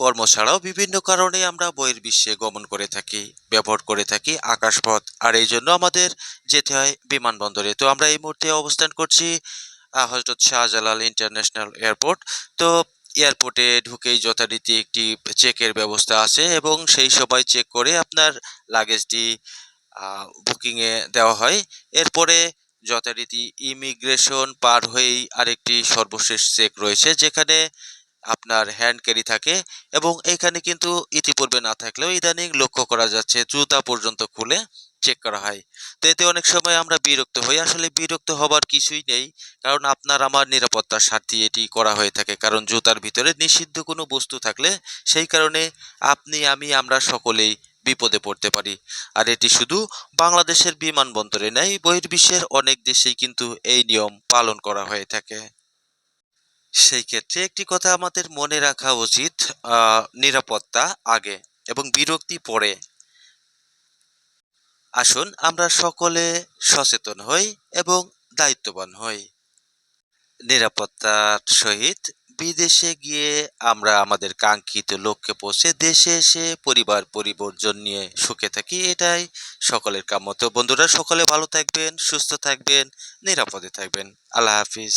কর্ম ছাড়াও বিভিন্ন কারণে আমরা বহির্বিশ্বে গমন করে থাকি, ব্যবহার করে থাকি আকাশপথ। আর এই জন্য আমাদের যেতে হয় বিমানবন্দরে। তো আমরা এই মুহূর্তে অবস্থান করছি হযরত শাহজালাল ইন্টারন্যাশনাল এয়ারপোর্ট। তো এয়ারপোর্টে ঢুকেই যথারীতি একটি চেকের ব্যবস্থা আছে এবং সেই সময় চেক করে আপনার লাগেজটি বুকিংয়ে দেওয়া হয়। এরপরে যথারীতি ইমিগ্রেশন পার হয়েই আরেকটি সর্বশেষ চেক রয়েছে, যেখানে আপনার হ্যান্ড ক্যারি থাকে এবং এখানে কিন্তু ইতিপূর্বে না থাকলেও ইদানিং লক্ষ্য করা যাচ্ছে জুতা পর্যন্ত খুলে চেক করা হয়। তো এতে অনেক সময় আমরা বিরক্ত হই। আসলে বিরক্ত হবার কিছুই নেই। কারণ আপনার আমার নিরাপত্তার স্বার্থে এটি করা হয়ে থাকে। কারণ জুতার ভিতরে নিষিদ্ধ কোনো বস্তু থাকলে সেই কারণে আপনি, আমি, আমরা সকলেই বিপদে পড়তে পারি। আর এটি শুধু বাংলাদেশের বিমানবন্দরে নয়, বহির্বিশ্বের অনেক দেশেই কিন্তু এই নিয়ম পালন করা হয়ে থাকে। সেই ক্ষেত্রে একটি কথা আমাদের মনে রাখা উচিত, নিরাপত্তা আগে এবং বিরক্তি পরে। আসুন আমরা সকলে সচেতন হই এবং দায়িত্ববান হই। নিরাপত্তার সহিত বিদেশে গিয়ে আমরা আমাদের কাঙ্ক্ষিত লক্ষ্যে পৌঁছে দেশে এসে পরিবার পরিবর্জন নিয়ে সুখে থাকি, এটাই সকলের কাম্য। তো বন্ধুরা, সকলে ভালো থাকবেন, সুস্থ থাকবেন, নিরাপদে থাকবেন। আল্লাহ হাফিজ।